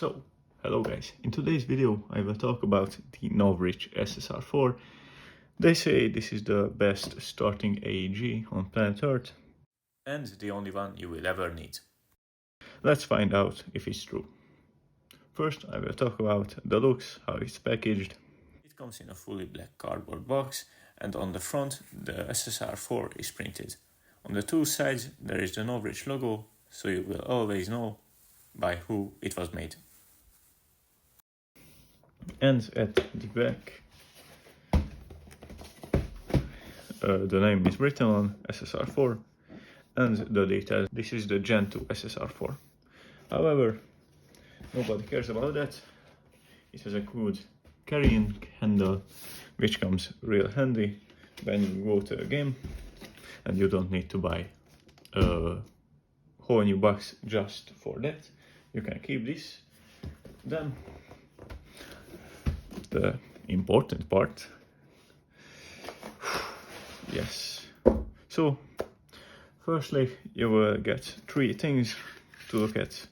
So, hello guys, in today's video I will talk about the Novritsch SSR4. They say this is the best starting AEG on planet Earth. And the only one you will ever need. Let's find out if it's true. First I will talk about the looks, how it's packaged. It comes in a fully black cardboard box, and on the front the SSR4 is printed. On the two sides there is the Novritsch logo, so you will always know by who it was made. And at the back the name is written on SSR4 and the details. This is the Gen 2 SSR4. However, nobody cares about that. It has a good carrying handle which comes real handy when you go to a game, and you don't need to buy a whole new box just for that. You can keep this. Then the important part. Yes. So firstly you will get three things to look at.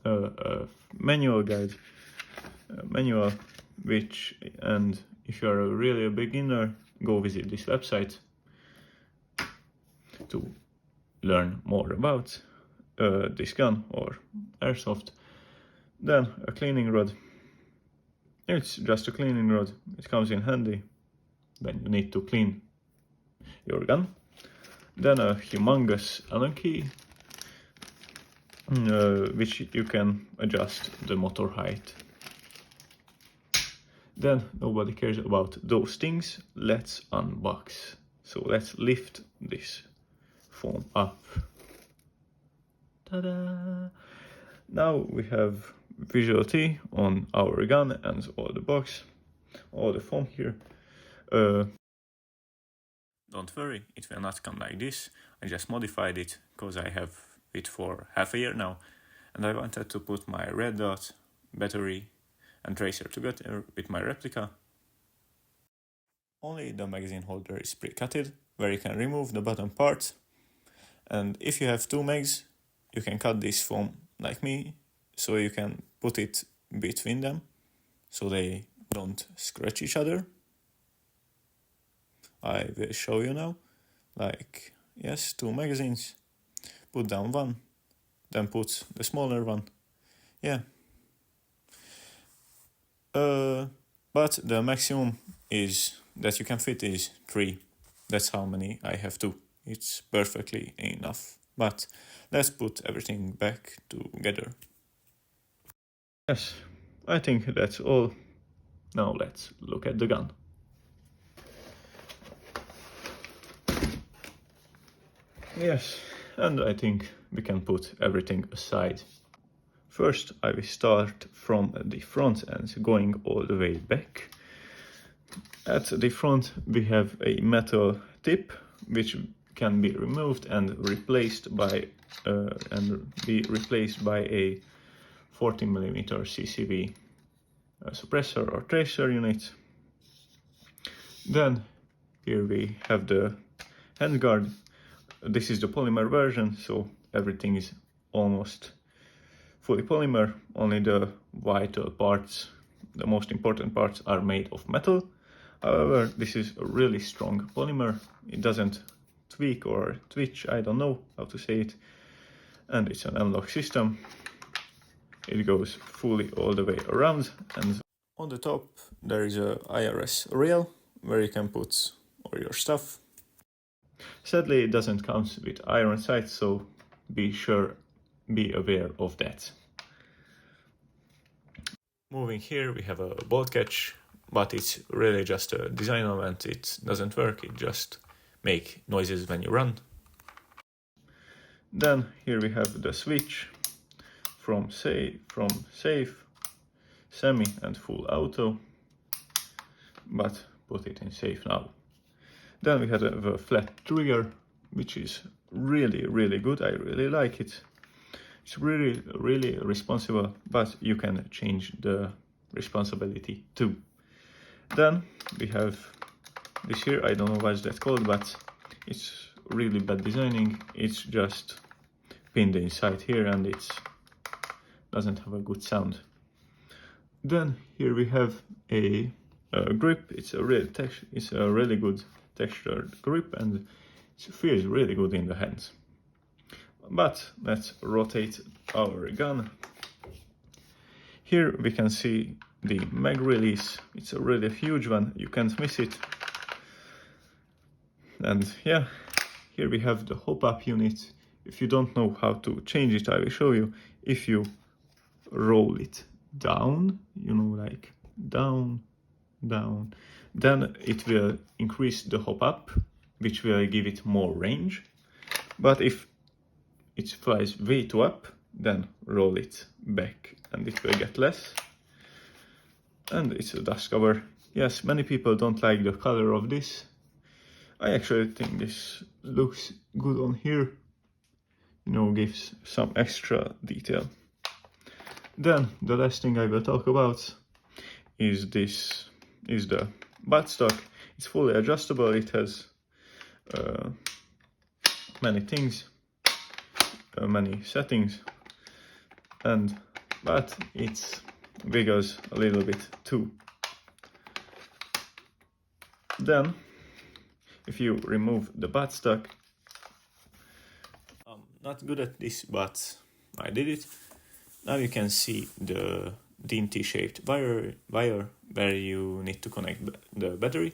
A manual guide, which, and if you're really a beginner, go visit this website to learn more about this gun or airsoft. Then a cleaning rod. It's just a cleaning rod. It comes in handy when you need to clean your gun. Then a humongous Allen key, which you can adjust the motor height. Then nobody cares about those things. Let's unbox. So let's lift this foam up. Ta-da! Now we have visuality on our gun and all the box, all the foam here. Don't worry, it will not come like this. I just modified it because I have it for half a year now, and I wanted to put my red dot, battery and tracer together with my replica. Only the magazine holder is pre-cutted, where you can remove the bottom part, and if you have two mags, you can cut this foam like me, so you can put it between them, so they don't scratch each other. I will show you now. Like, yes, two magazines. Put down one, then put the smaller one. Yeah. But the maximum is that you can fit is 3. That's how many I have too. It's perfectly enough. But let's put everything back together. Yes, I think that's all. Now let's look at the gun. Yes, and I think we can put everything aside. First I will start from the front and going all the way back. At the front we have a metal tip which can be removed and replaced by a 40mm CCV suppressor or tracer unit. Then here we have the handguard. This is the polymer version, so everything is almost fully polymer. Only the vital parts, the most important parts, are made of metal. However, this is a really strong polymer. It doesn't tweak or twitch, I don't know how to say it. And it's an M-LOK system. It goes fully all the way around, and on the top there is a IRS rail where you can put all your stuff. Sadly, it doesn't come with iron sights, so be aware of that. Moving here, we have a bolt catch, but it's really just a design element. It doesn't work, it just makes noises when you run. Then here we have the switch from safe, semi and full auto, but put it in safe now. Then we have a flat trigger, which is really good. I really like it. It's really responsible, but you can change the responsibility too. Then we have this here. I don't know what's that called, but it's really bad designing. It's just pinned inside here, and it doesn't have a good sound. Then here we have a grip. It's a really good textured grip, and it feels really good in the hands. But let's rotate our gun. Here we can see the mag release. It's a really huge one, you can't miss it. And yeah, here we have the hop-up unit. If you don't know how to change it, I will show you. If you roll it down, you know, like down, down, then it will increase the hop-up, which will give it more range. But if it flies way too up, then roll it back and it will get less. And it's a dust cover. Yes, many people don't like the color of this. I actually think this looks good on here. You know, gives some extra detail. Then the last thing I will talk about is the buttstock. It's fully adjustable. It has many things, many settings, but it wiggles a little bit too. Then, if you remove the buttstock, I'm not good at this, but I did it. Now you can see the DNT-shaped wire where you need to connect the battery.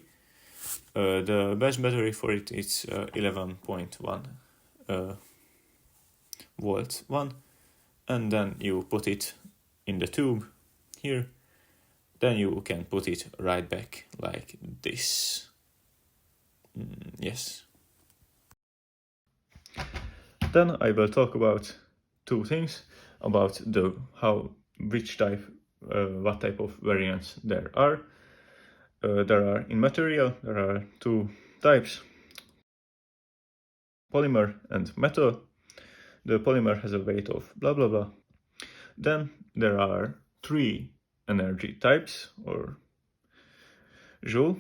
The best battery for it is 11.1 volt one, and then you put it in the tube here. Then you can put it right back like this. Yes. Then I will talk about two things about what type of variants there are. There are in material, there are two types, polymer and metal. The polymer has a weight of blah blah blah. Then there are three energy types, or joule.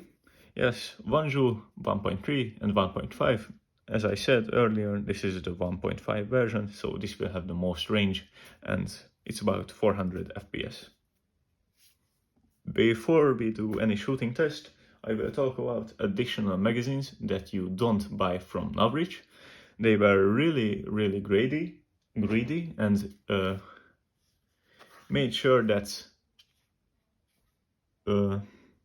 Yes, 1 joule, 1.3 and 1.5. As I said earlier, this is the 1.5 version, so this will have the most range, and it's about 400 FPS. Before we do any shooting test, I will talk about additional magazines that you don't buy from Novritsch. They were really greedy, and made sure that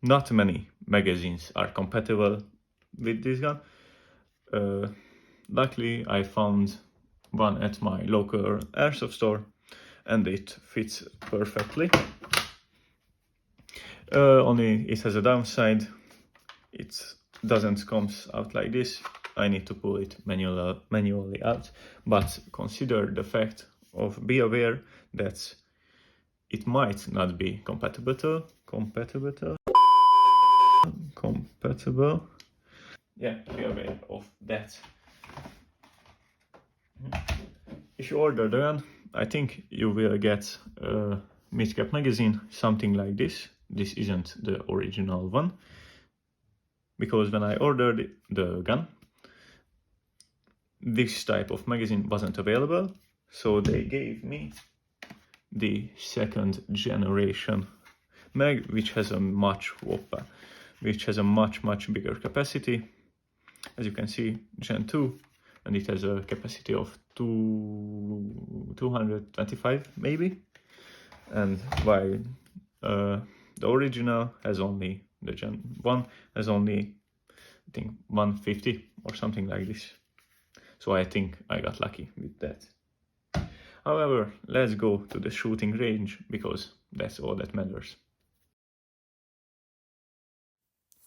not many magazines are compatible with this gun. Luckily, I found one at my local airsoft store, and it fits perfectly. Only it has a downside. It doesn't come out like this. I need to pull it manually out. But consider the fact of, be aware that it might not be compatible. Yeah, be aware of that. If you order the gun, I think you will get a mid-cap magazine, something like this. This isn't the original one, because when I ordered the gun, this type of magazine wasn't available, so they gave me the second generation mag, which has a much bigger capacity. As you can see, Gen 2, and it has a capacity of 225 maybe, and while the original has only, the Gen 1 has only, I think, 150 or something like this. So I think I got lucky with that. However, let's go to the shooting range, because that's all that matters.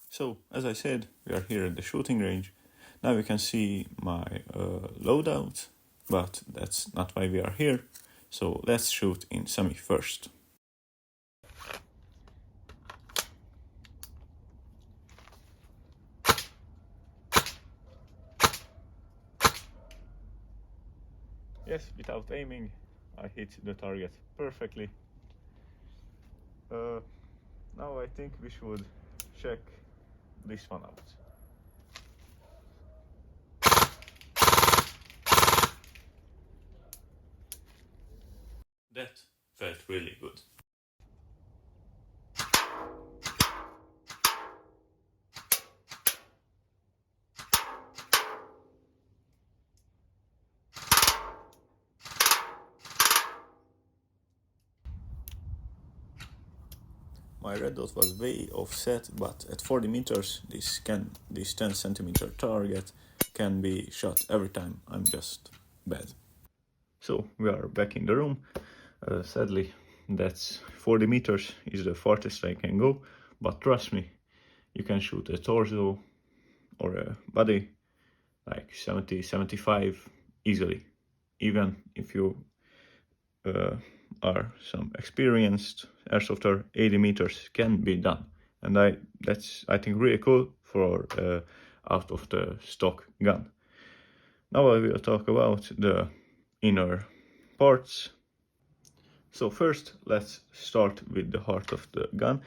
So, as I said, we are here at the shooting range. Now you can see my loadout, but that's not why we are here. So let's shoot in semi first. Yes, without aiming, I hit the target perfectly. Now I think we should check this one out. That felt really good. my red dot was way offset, but at 40 meters this 10 centimeter target can be shot every time. I'm just bad. So we are back in the room. Sadly, that's 40 meters is the farthest I can go, but trust me, you can shoot a torso or a body like 70, 75 easily, even if you are some experienced airsofter. 80 meters can be done, and that's I think really cool for out of the stock gun. Now I will talk about the inner parts. So first, let's start with the heart of the gun.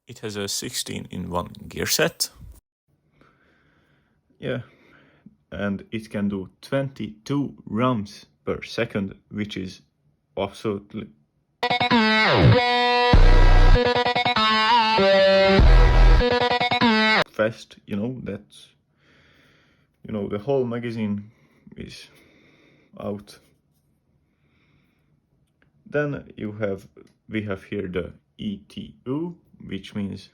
It has a 16-in-1 gear set. Yeah, and it can do 22 rounds per second, which is absolutely fast. The whole magazine is out. Then we have here the ETU, which means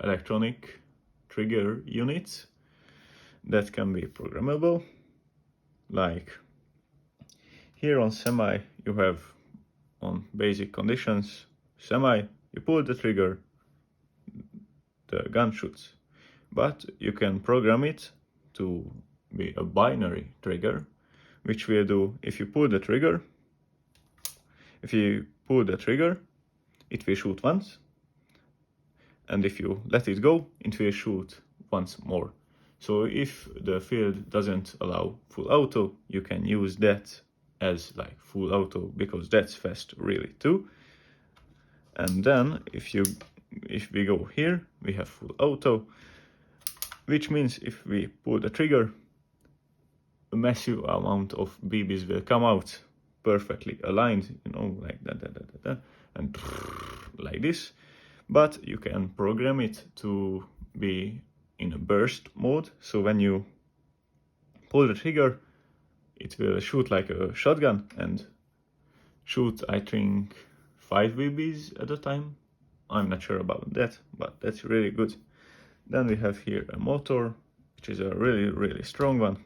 electronic trigger units that can be programmable. Like here on semi, you have on basic conditions, semi, you pull the trigger, the gun shoots. But you can program it to be a binary trigger, which will do if you pull the trigger, it will shoot once, and if you let it go, it will shoot once more. So if the field doesn't allow full auto, you can use that as like full auto, because that's fast really too. And then if we go here, we have full auto, which means if we pull the trigger, a massive amount of BBs will come out perfectly aligned, like that, and like this. But you can program it to be in a burst mode, so when you pull the trigger, it will shoot like a shotgun and shoot, I think, 5 BBs at a time. I'm not sure about that, but that's really good. Then we have here a motor, which is a really, really strong one.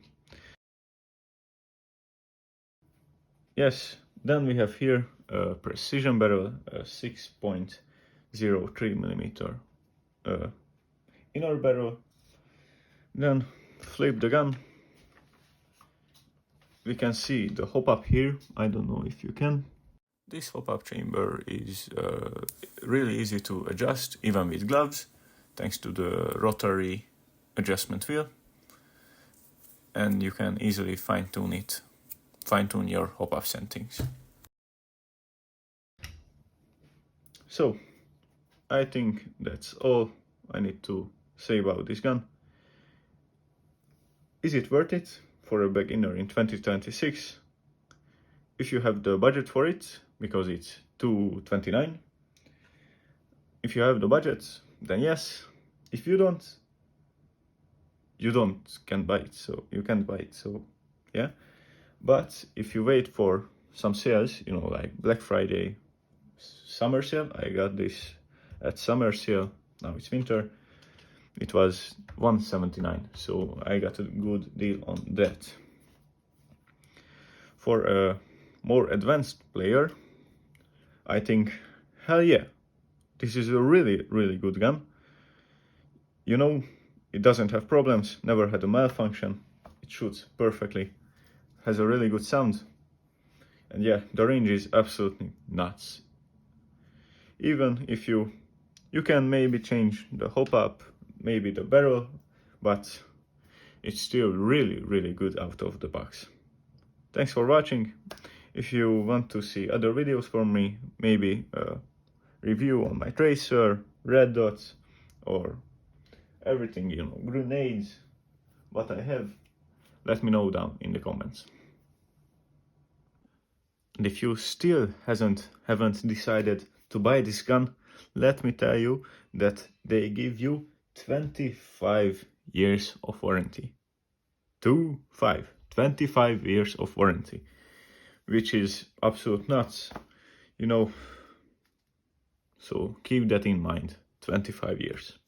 Yes, then we have here a precision barrel, a 6.03 millimeter inner barrel. Then flip the gun. We can see the hop-up here. I don't know if you can. This hop-up chamber is really easy to adjust, even with gloves, thanks to the rotary adjustment wheel. And you can easily fine-tune your hop-up settings. So, I think that's all I need to say about this gun. Is it worth it for a beginner in 2026? If you have the budget for it, because it's $229. If you have the budget, then yes. If you don't, can't buy it. So yeah. But if you wait for some sales, like Black Friday, summer sale, I got this at summer sale. Now it's winter. It was $179, so I got a good deal on that. For a more advanced player, I think, hell yeah, this is a really, really good gun. It doesn't have problems, never had a malfunction, it shoots perfectly, has a really good sound, and yeah, the range is absolutely nuts. Even if you can maybe change the hop-up, maybe the barrel, but it's still really, really good out of the box. Thanks for watching. If you want to see other videos from me, maybe a review on my tracer, red dots, or everything, grenades, what I have, let me know down in the comments. And if you still haven't decided to buy this gun, let me tell you that they give you 25 years of warranty. 25 years of warranty, which is absolute nuts. So keep that in mind. 25 years.